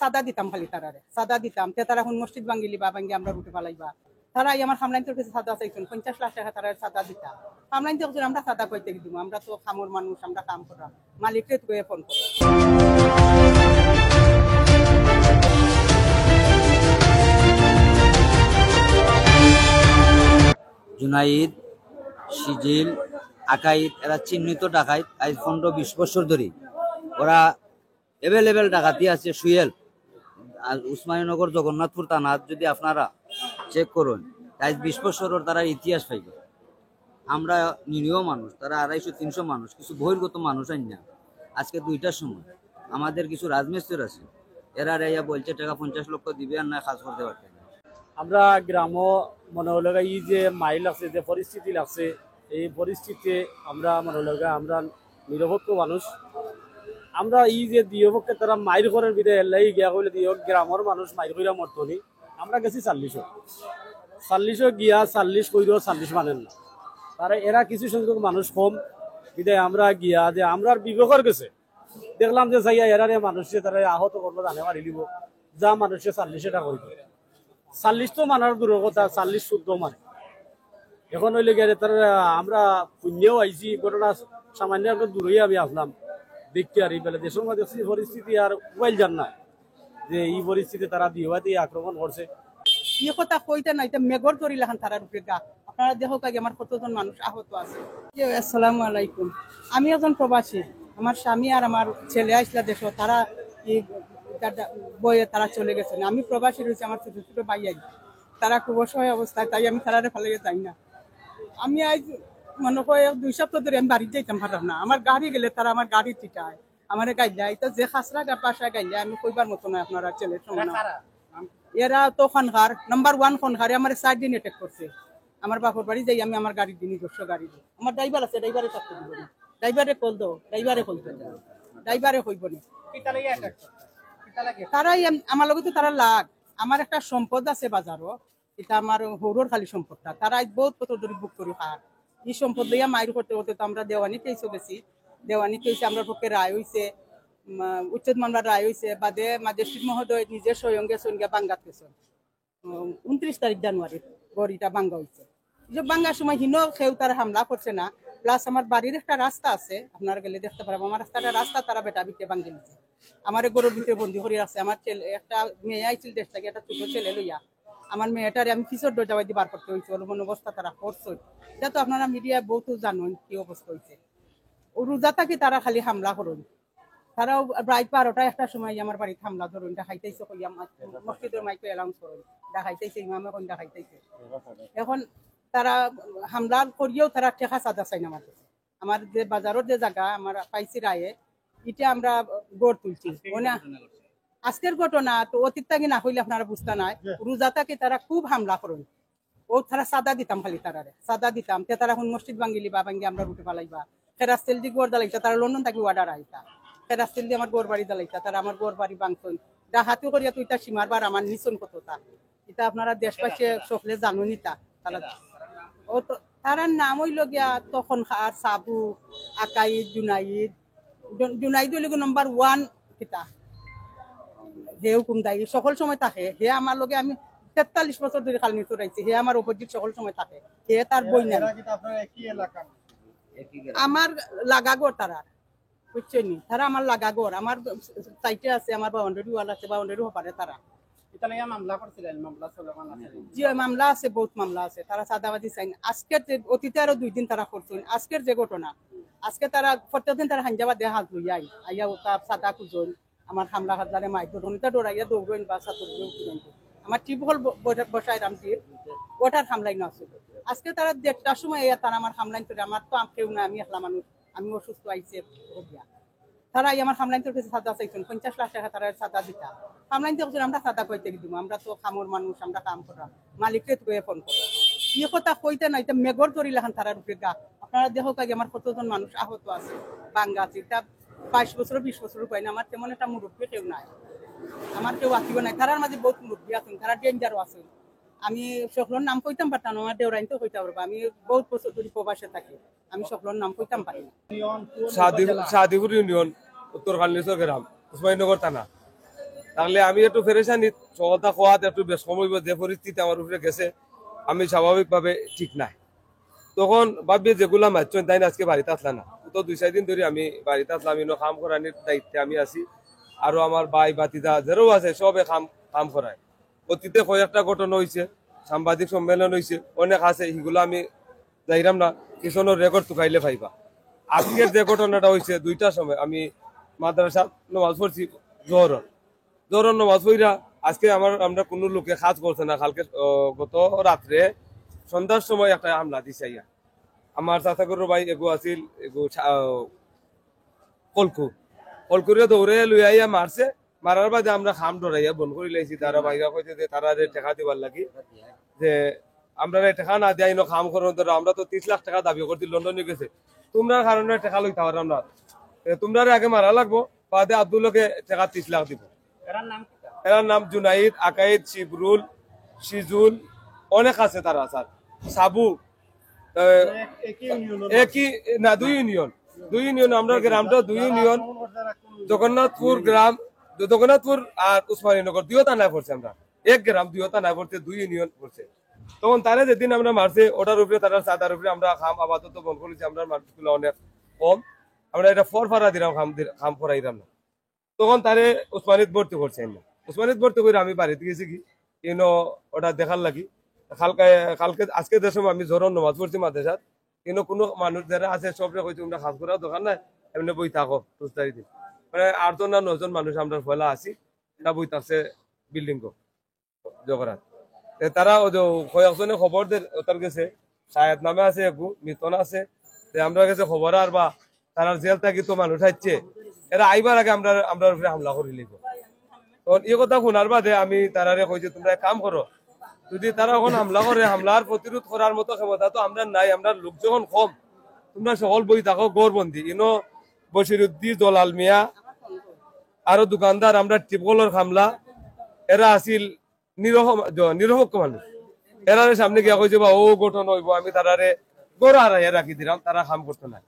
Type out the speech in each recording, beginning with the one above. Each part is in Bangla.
সাদা দিতাম, খালি তারারে সাদা দিতাম, তে তারা এখন মসজিদ ভাঙ্গিলি বা ভাঙ্গি আমরা রুটি পালাইবা। তারা আমার সামলাইন তোর কাছে সাদা চাইছেন 50 লাখ টাকা, তারা সাদা দিতাম। সামলাইন তো আমরা সাদা কইতে দিব, আমরা তো খামর মানুষ, আমরা কাম করাম, মালিককে তো ফোন করো। জুনাইদ, সিজিল, আকাইদ এরা চিহ্নিত ডাকাইত। আজ 15-20 বছর ধরে ওরা এভেলেবেল ডাকাতি আছে। সুয়েল আর উসমানীনগর জগন্নাথপুর থানাত যদি আপনারা চেক করুন, আজ 20 বছরের তারা ইতিহাস পাইবে। আমরা নিরীহ মানুষ, তারা 250-300 মানুষ, কিছু বহির্গত মানুষ আইন না। আজকে 2টার সময় আমাদের কিছু রাজমিস্ত্রি আছে, এরা রেয়া বলছে টাকা 50 লক্ষ দিবে আর না কাজ করতে পারবে না। আমরা গ্রাম মনে হলো এই যে মাইল আছে, যে পরিস্থিতি লাগছে, এই পরিস্থিতিতে আমরা মনে হলো আমরা নিরপেক্ষ মানুষ। আমরা এই যে দিয়পক্ষে তারা মাইর করার বিধে এলাই গিয়া কইলে দিয় গ্রামের মানুষ মাইর কইরা মরতনি। আমরা গেছি 40 গিয়া 40 কইরেও 40 মানেন না। তারা এরা কিছু সংখ্যক মানুষ কম বিদায় আমরা গিয়া যে আমরা বিবেকর গেছে দেখলাম যে যাইয়া এরারে মানুষে তারা আহত করবো, জানে মারি দিব, যা মানুষে 40 টাকা কইবে। 40 তো মানার দূরের কথা, 40 শুদ্ধ মানে। এখন হইলে গিয়ে তার আমরা পুণ্যও আইছি, ঘটনা সামান্য একটা দূরেই আমি আসলাম দেখতে। আর এই বেলা দেশের মধ্যে পরিস্থিতি আর মোবাইল জান না যে এই পরিস্থিতি তারা দিওয়াতে আক্রমণ করছে। এই কথা কইতে নাই, মেঘর ধরি লাখান তারার উপরে গা। আপনারা দেখো কাজে আমার কতজন মানুষ আহত আছে। আসসালামু আলাইকুম, আমি একজন প্রবাসী। আমার স্বামী আর আমার ছেলে আসলা দেশ, তারা বইয়ে তারা চলে গেছেন। আমি প্রবাসী রয়েছি, আমার ছোট ছোট ভাই আই, তারা খুব অসহায় অবস্থায়, তাই আমি তারারে ফেলে যাই না। আমি আজ মনে হয় 2 সপ্তাহ ধরে আমি বাড়ি যাইতাম পারলাম না। আমার গাড়ি গেলে তারা আমার গাড়ি চিটায়, আমার গাইলে এটা যে খাসরা বাসায় গাইলে আমি কইবার মতো নয়। আপনারা ছেলের সঙ্গে এরা তো খনকার নাম্বার 1 খনকারে আমার 4 দিন অ্যাটাক করছে। আমার বাপর বাড়ি যাই আমি, আমার গাড়ি দিই, নিজস্ব গাড়ি দিই। আমার ড্রাইভার আছে, ড্রাইভারে থাকতে দিব না, ড্রাইভারে কল দাও, ড্রাইভারে কল দাও, ড্রাইভারে হইব না। তারাই আমার লগে তো তারা লাগ। আমার একটা সম্পদ আছে বাজারও, এটা আমার হৌরর খালি সম্পদটা। তারা বহুত কত ধরে বুক করি খার। এই সম্পদ লইয়া মায়ের করতে করতে তো আমরা দেওয়ানি পেয়েছি, বেশি দেওয়ানি পেয়েছি। আমরা পক্ষে রায় হয়েছে, উচ্ছেদ মামলার রায় হয়েছে, বাদে ম্যাজিস্ট্রেট মহোদয় নিজে স্বয়ং গেছেন গিয়া বাঙ্গাত গেছেন 29 তারিখ জানুয়ারি গড়িটা বাঙ্গা হয়েছে। যে বাঙ্গার সময় হিনো কেউ তারা হামলা করছে না। প্লাস আমার বাড়ির একটা রাস্তা আছে, আপনারা গেলে দেখতে পারবো, আমার রাস্তা তারা বেটা বিটে ভাঙ্গি নিচ্ছে। আমার গরুর ভিতরে বন্দি করে আছে। আমার ছেলে একটা মেয়ে আইছিল দেশ থেকে, একটা ছোট ছেলে লইয়া। আমার মেয়েটারে আমি কিশোর দরজা দিয়ে বার করতে হয়েছে, ওর অবস্থা তারা করছে। এটা তো আপনারা মিডিয়ায় বহুত জানেন কি অবস্থা হয়েছে। ও রোজা থাকি তারা খালি হামলা করুন। তারাও প্রায় 12টা-1টার সময় আমার বাড়িতে হামলা ধরুন, দেখাইতেছে কইয়া মসজিদের মাইকে অ্যালাউন্স করুন, দেখাইতেছে ইমামে কোন দেখাইতেছে। এখন তারা হামলা করিয়েও তারা ঠেকা চাঁদা চাই না। আমার যে বাজারের যে জায়গা আমার পাইছি রায়ে, এটা আমরা গড় তুলছি। মানে আজকের ঘটনা তো অতীত থাকি না হইলে আপনারা বুঝতে নাই। রোজা থাকি তারা খুব হামলা করুন। ও তারা সাদা দিতাম, খালি তারারে সাদা দিতাম, তে তারা এখন মসজিদ ভাঙ্গিলি বা ভাঙ্গি আমরা রুটি পালাইবা। ফেরাস্তেল দি গড় দালাইতা, তারা লন্ডন থাকি ওয়ার্ডার আইতা। ফেরাস্তেল দিয়ে আমার গোর বাড়ি দালাইতা, তারা আমার গোর বাড়ি ভাঙছেন। ডাহাতিও করিয়া তুই তা সীমার বার আমার নিচন কতটা। এটা আপনারা দেশবাসী সকলে জানুনি তা। তারা ও তো তারার নাম হইল গিয়া তখন খার সাবু, আকাইদ, জুনাইদ। জুনাইদ হইল নাম্বার 1 কিতা হে হুকুম দায়ী সকল সময় থাকে। হে আমার লগে আমি 43 বছর ধরে খালি নিতে রাখছি। হে আমার অপোজিট সকল সময় থাকে। হে তার বই নাই। আমার লাগাগর তারা বুঝছেন, তারা আমার লাগাগর। আমার সাইটে আছে, আমার বাউন্ডারি ওয়াল আছে, বাউন্ডারি হপারে তারা। জি মামলা আছে, বহুত মামলা আছে। তারা সাদাবাদী চাই না। আজকের যে অতীতে আরো 2 দিন তারা করছেন। আজকের যে ঘটনা, আজকে তারা প্রত্যেকদিন তারা হাঞ্জাবাদ দেয়া হাত লইয়া আইয়া ওটা সাদা খুঁজন আমার হামলা হাতলারে মাইক ধরনিটা ডরাইয়া দৌড়েন বা সাথে আমার টিপহল বসায় রামজির ওটার হামলাই না আছে। আজকে তারা 1টার সময় তারা আমার হামলাইন করে। আমার তো কেউ না, আমি একলা মানুষ, আমি অসুস্থ আইছে। তারা আমার হামলাইন তোর কাছে সাদা চাইছেন 50 লাখ টাকা, তারা সাদা দিতা। হামলাইন তো আমরা সাদা কইতে দিব, আমরা তো খামর মানুষ, আমরা কাম করাম, মালিককে তো ফোন করো। এই কথা কইতে নাই, মেঘর ধরি লাখান তারার উপরে গা। আপনারা দেখো কাজে আমার কতজন মানুষ আহত আছে বাঙ্গা আছে। তা 22 বছর 20 বছর পাই না। আমার তেমন একটা মুরব্বী কেউ নাই, আমার কেউ আত্মীয় নাই। তারার মাঝে বহুত মুরব্বী আছেন, তারা ডেঞ্জারও আছেন। আমি সকলের নাম কইতাম পারতাম না, আমার দেওরাইন তো কইতে পারবো। আমি বহুত বছর ধরে প্রবাসে থাকি, আমি সকলের নাম কইতাম পারি না। সাদিপুর ইউনিয়ন, উত্তর খালিশ্বর গ্রাম, উসমানীনগর থানা। তাহলে আমি একটু ফেরেশানি সহতা খোয়াত একটু বেশ সময় যে পরিস্থিতি আমার উপরে গেছে আমি স্বাভাবিকভাবে ঠিক নাই। তখন ভাবি যেগুলা মারছেন তাই না আজকে বাড়িতে আসলাম না, তো 2-4 দিন ধরে আমি বাড়িতে আসলাম, ইনো কাম করানোর দায়িত্বে আমি আছি। আরো আমার ভাই বাতিদা যারাও আছে সবে কাম করায়। অতীতে কয়েকটা ঘটনা হয়েছে, সাংবাদিক সম্মেলন হয়েছে, অনেক আছে, এগুলো আমি যাইরাম না, কিষণের রেকর্ড টুকাইলে পাইবা। আজকের যে ঘটনাটা হয়েছে 2টার সময় আমি মাদ্রাসা নামাজ পড়ছি জোহর নামাজ পড়িরা আজকে আমরা কোনো লোকে কাজ করছে না। কালকে গত রাত্রে সন্ধ্যার সময় একটা হামলা দিছে ইয়া। আমার চাচাগুরু ভাই এগু আছিল কলকুরে দৌড়ে লইয়া আইয়া মারছে। মারার বাদে আমরা খাম ডরাইয়া বন করে লাইছি। তারা ভাইরা কইছে যে তারা যে টাকা দিবার লাগি, যে আমরা টাকা না দেয় খাম করো, আমরা তো 30 লাখ টাকা দাবি করছি, লন্ডনে গেছে, তোমরা কারণে টাকা লইতে পারলাম না, তোমরা আগে মারা লাগবো, বাদে আব্দুল্লাহকে টাকা 30 লাখ দিব। এরার নাম জুনাইদ, আকাইদ, শিবরুল, সিজুল, অনেক আছে তারা স্যার, সাবু, একই না 2 ইউনিয়ন, আমরা গ্রামটা 2 ইউনিয়ন, জগন্নাথপুর গ্রাম, জগন্নাথপুর আর উসমানীনগর 2 থানায় পড়ছে। আমরা এক গ্রাম 2 থানায় পড়ছে, 2 ইউনিয়ন পড়ছে। তখন তারা যেদিন আমরা মারছে ওটার উপরে তারা সাদার উপরে আমরা খাম আপাতত বন্ধ করেছি। আমরা মানুষগুলো অনেক কম, আমরা এটা ফরফারা দিলাম, খাম করাইলাম না। তখন তারে উসমানিত ভর্তি করছে না, উসমানিত ভর্তি করে আমি বাড়িতে গেছি কি ইনো ওটা দেখার লাগি। কালকে আজকে যে সময় আমি জোরন নামাজ পড়ছি মাদ্রাসাত, কিন্তু কোনো মানুষ যারা আছে সবরে কইছে তোমরা কাজ করার দোকান নাই, এমনি বই থাকো 2 তারিখ দিন। মানে 8 জন না 9 জন মানুষ আমরা ফেলা আছি, এটা বই থাকছে বিল্ডিং জগরাত। তারা কয়েকজনে খবর ওটার গেছে, শায়দ নামে আছে, একু মিতন আছে, আমরা গেছে খবর আর বা তারা জেল থাকি তো মানুষ আসছে, এরা আইবার আগে আমরা উপরে হামলা করে লিব। তখন এই কথা শোনার বাদে আমি তারারে কইছি তোমরা কাম করো, যদি তারা এখন হামলা করে, হামলার প্রতিরোধ করার মতো ক্ষমতা তো আমরা নাই, আমরা লোক যখন কম, তোমরা সকল বই থাকো গড়বন্দি। ইনো বশিরুদ্দিন, জলাল মিয়া, আরো দোকানদার, আমরা টিপকলের হামলা, এরা আসিল নিরপেক্ষ মানুষ। এরারে সামনে গিয়া কইছে বা ও গঠন হইব, আমি তারারে গড় হারাইয়া রাখি দিলাম, তারা কাম করতো না।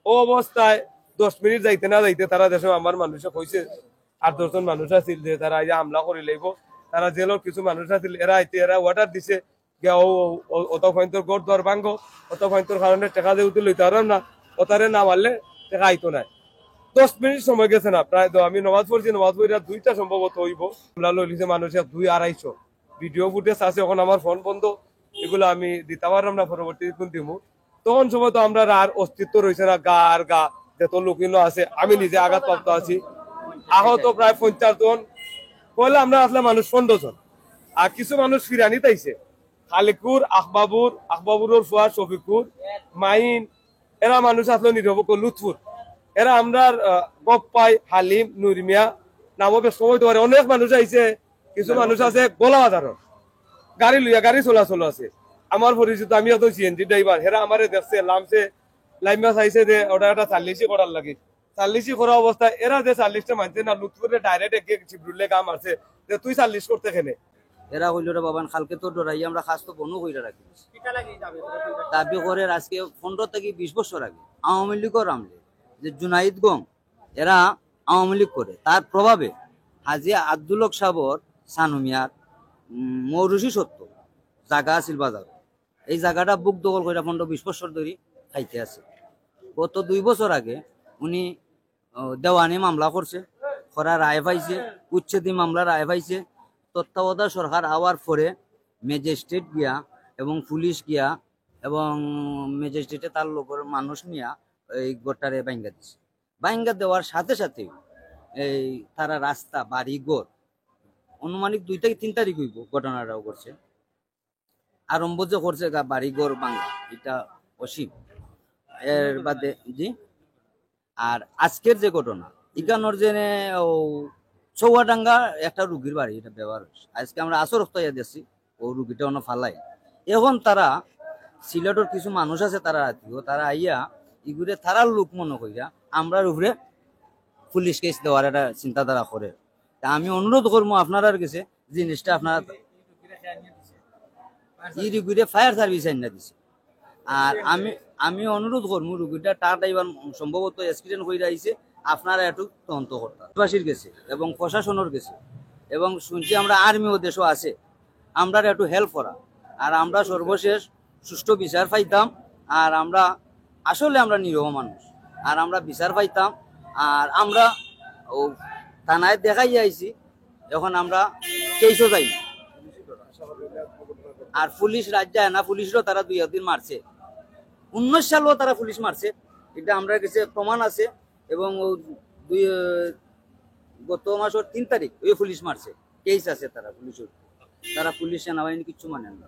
ও অবস্থায় 10 মিনিট যাইতে না যাইতে তারা দেশে আমার মানুষে কইছে 8-10 জন মানুষ আছিল যে তারা এই হামলা করে লইব। তারা জেলের কিছু মানুষ আছিল, এরা অর্ডার দিছে অত পয়েন্টর গড় দর ভাঙ্গ, অত পয়েন্টর কারণে টাকা দিয়ে উঠে লইতে পারলাম না, ওতারে না মারলে টাকা আইতো না। 10 মিনিট সময় গেছে না, প্রায় আমি নমাজ পড়ছি, নমাজ পড়িয়া 2টা সম্ভবত হইব, হামলা লইছে মানুষে 2-250 ভিডিও ফুটেজ আছে। এখন আমার ফোন বন্ধ, এগুলো আমি দিতে পারলাম না, পরবর্তী দিন দিব। তখন সময় তো আমরা আর অস্তিত্ব রয়েছে না, গা আর গা যত লোকিনো আছে, আমি নিজে আঘাতপ্রাপ্ত আছি, আহত প্রায় 50 জন। পয়লা আমরা আসলে মানুষ 15 জন, আর কিছু মানুষ ফিরানি তাইছে, খালিকুর, আখবাবুরের ফুয়া, শফিকুর, মাইন, এরা মানুষ আসলে নিরপেক্ষ, লুৎফুর, এরা আমরা গপ্পাই, হালিম, নুরমিয়া নামও বেশ সময় তো অনেক মানুষ আইছে। কিছু মানুষ আছে গোলা বাজারের গাড়ি লইয়া গাড়ি চলাচল আছে, আমার পরিচিত, আমি তো সিএনজি ড্রাইভার, হেরা আমারে দেখছে, লামছে, লাইমা চাইছে যে ওটা একটা 40 করার লাগে। 40 করা অবস্থায় এরা যে 40টা মানছে না, লুৎফুরে ডাইরেক্ট এগিয়ে চিবরুলে কাম আছে যে তুই 40 করতে খেনে। এরা হইল রে বাবান কালকে তো ডরাই আমরা খাস তো বনও কইরা রাখি দাবি করে। আজকে 15 থেকে 20 বছর আগে আওয়ামী লীগের আমলে যে জুনাইদ গং এরা আওয়ামী লীগ করে, তার প্রভাবে হাজি আব্দুল হক সাহর সানুমিয়ার মৌরুষি সত্য জায়গা আছিল বাজার, এই জায়গাটা বুক দখল করে 15-20 বছর ধরে খাইতে আছে। গত 2 বছর আগে উনি দেওয়ানি মামলা করছে, করা রায় পাইছে, উচ্ছেদি মামলা রায় পাইছে। তত্ত্বাবধায়ক সরকার আওয়ার পরে ম্যাজিস্ট্রেট গিয়া এবং পুলিশ গিয়া এবং ম্যাজিস্ট্রেটে তার লোকের মানুষ নিয়া এই গোটারে বাইঙ্গা দিছে। বাইঙ্গা দেওয়ার সাথে সাথে এই তারা রাস্তা, বাড়ি, ঘর, অনুমানিক 2 থেকে 3 তারিখ হইব ঘটনাটাও করছে, আরম্ভ যে করছে বাড়ি ঘর বাঙ্গা, এটা অসীম। এর বাদে জি, আর আজকের যে ঘটনা ইকানোর যে চৌয়াডাঙ্গা একটা রুগীর বাড়ি, এটা ব্যবহার হচ্ছে। আজকে আমরা আসর রক্তাইয়া দিচ্ছি, ও রুগীটা অন্য ফালাই। এখন তারা সিলেটের কিছু মানুষ আছে, তারা আত্মীয়, তারা আইয়া ইগুরে তারার লোক মনে করিয়া আমরার উপরে পুলিশ কেস দেওয়ার একটা চিন্তাধারা করে। তা আমি অনুরোধ করবো আপনার কাছে জিনিসটা আপনারা ই রুগীরে ফায়ার সার্ভিস আইনা দিছে। আর আমি অনুরোধ করবো রুগীটা টাকা ড্রাইভার সম্ভবত অ্যাক্সিডেন্ট হয়ে যাইছে, আপনারা একটু তদন্ত করতে বাসীর গেছে এবং প্রশাসনের গেছে, এবং শুনছি আমরা আর্মিও দেশও আছে, আমরা একটু হেল্প করা। আর আমরা সর্বশেষ সুষ্ঠু বিচার পাইতাম। আর আমরা আসলে আমরা নিরীহ মানুষ, আর আমরা বিচার পাইতাম। আর আমরা ও থানায় দেখাই আইছি, এখন আমরা কেসও যাই না। আর পুলিশ রাজ্য যায় না, পুলিশও তারা 2 দিন মারছে, 19 সালেও তারা পুলিশ মারছে, এটা আমরা কাছে প্রমাণ আছে। এবং গত মাসের 3 তারিখ ওই পুলিশ মারছে, কেস আছে তারা পুলিশের, তারা পুলিশ সেনাবাহিনী কিচ্ছু মানেন না।